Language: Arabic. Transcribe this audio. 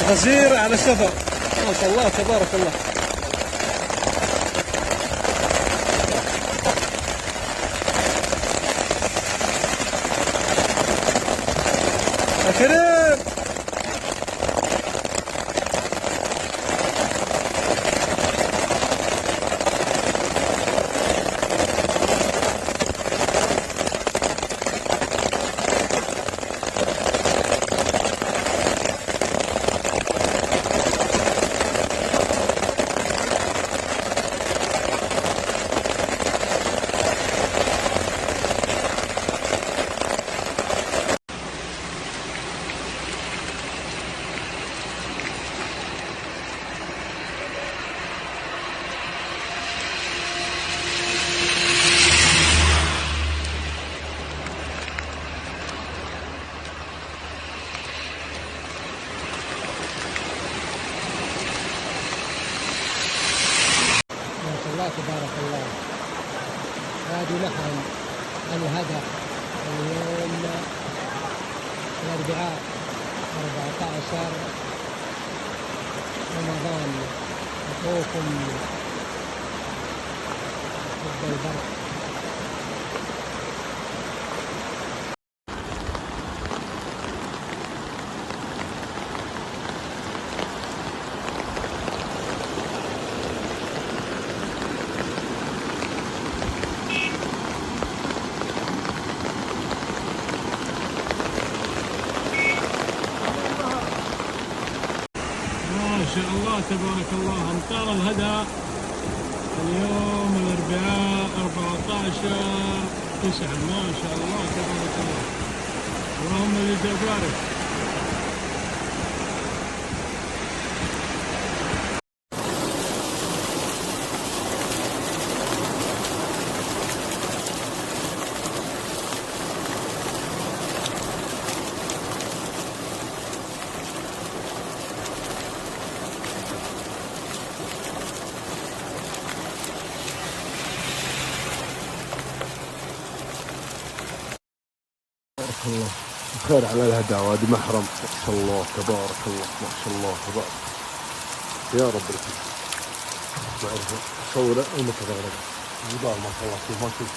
خزير على سفر، ما شاء الله تبارك الله. يا كريم الله تبارك الله. هذه لحم الهدى اليوم الأربعاء 14 رمضان. أخوكم ضد البرد. ما شاء الله تبارك الله. أمطار الهدى اليوم الأربعاء 14/9. ما شاء الله تبارك الله. اللهم زد وبارك. تبارك الله. خير على الهدى وادي محرم. ما شاء الله تبارك الله. ما شاء الله تبارك. يا رب لك ما اعرف اصور المتغرب. الجبال ما شاء الله. شوف ما شوف.